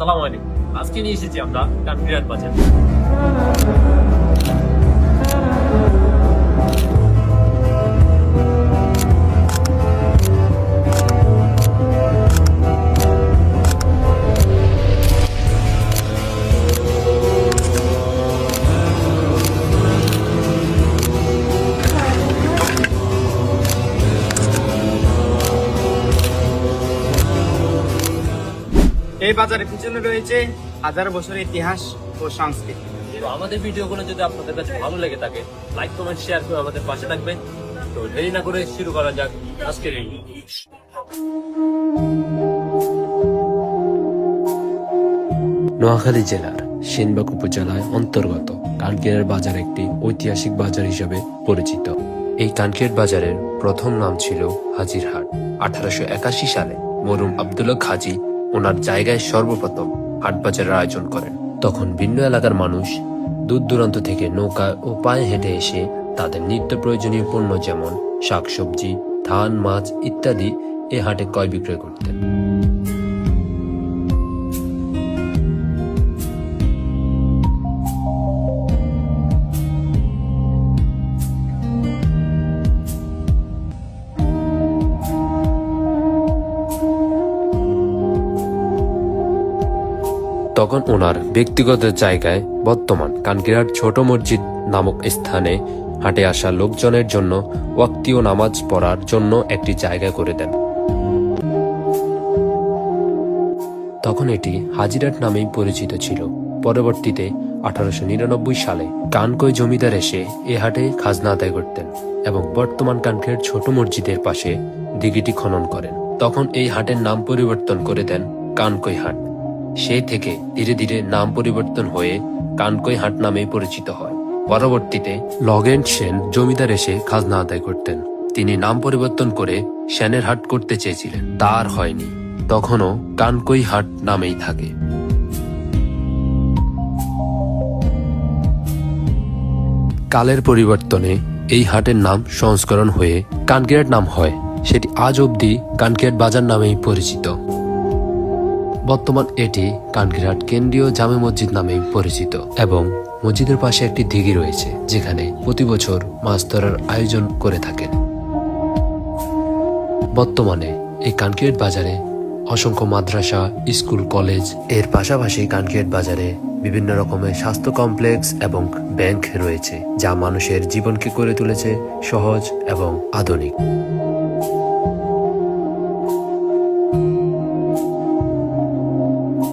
আসসালামু আলাইকুম। আজকে নিয়ে এসেছি আমরা কানকিরহাট বাজার। এই বাজারের পিছনে রয়েছে হাজার বছরের ইতিহাস ও সংস্কৃতি। তো আমাদের ভিডিওগুলো যদি আপনাদের কাছে ভালো লেগে থাকে, লাইক কমেন্ট শেয়ার করে আমাদের পাশে থাকবেন। তো দেরি না করে শুরু করা যাক আজকের এই নোয়াখালী জেলার সেনবাগ উপজেলায় অন্তর্গত কানকিরহাট বাজার একটি ঐতিহাসিক বাজার হিসেবে পরিচিত। এই কানকিরহাট বাজারের প্রথম নাম ছিল হাজিরহাট। 1881 সালে মরহুম আব্দুল্লাহ খাজি ওনার জায়গায় সর্বপ্রথম হাট বাজারের আয়োজন করেন। তখন ভিন্ন এলাকার মানুষ দূর দূরান্ত থেকে নৌকা ও পায়ে হেঁটে এসে তাদের নিত্য প্রয়োজনীয় পণ্য যেমন শাকসবজি, ধান, মাছ ইত্যাদি এ হাটে ক্রয় বিক্রয় করতেন। তখন ওনার ব্যক্তিগত জায়গায় বর্তমান কানকিরহাট ছোট মসজিদ নামক স্থানে হাটে আসা লোকজনের জন্য ওয়াক্তীয় নামাজ পড়ার জন্য একটি জায়গা করে দেন। তখন এটি হাজিরহাট নামেই পরিচিত ছিল। পরবর্তীতে 1899 সালে কানকই জমিদার এসে এ হাটে খাজনা আদায় করতেন এবং বর্তমান কানকিরহাট ছোট মসজিদের পাশে দিঘিটি খনন করেন। তখন এই হাটের নাম পরিবর্তন করে দেন কানকই হাট। সেই থেকে ধীরে ধীরে নাম পরিবর্তন হয়ে কানকই হাট নামেই পরিচিত হয়। পরবর্তীতে লগেন সেন জমিদার এসে খাজনা আদায় করতেন। তিনি নাম পরিবর্তন করে সেনের হাট করতে চেয়েছিলেন, তার হয়নি। তখনও কানকই হাট নামেই থাকে। কালের পরিবর্তনে এই হাটের নাম সংস্করণ হয়ে কানকিরহাট নাম হয়। সেটি আজ অবধি কানকিরহাট বাজার নামেই পরিচিত। বর্তমান এটি কানকিরহাট কেন্দ্রীয় জামে মসজিদ নামেই পরিচিত এবং মসজিদের পাশে একটি দিঘি রয়েছে, যেখানে প্রতি বছর মাছ ধরার আয়োজন করে থাকেন। বর্তমানে এই কানকিরহাট বাজারে অসংখ্য মাদ্রাসা, স্কুল, কলেজ এর পাশাপাশি কানকিরহাট বাজারে বিভিন্ন রকমের স্বাস্থ্য কমপ্লেক্স এবং ব্যাংক রয়েছে, যা মানুষের জীবনকে করে তুলেছে সহজ এবং আধুনিক।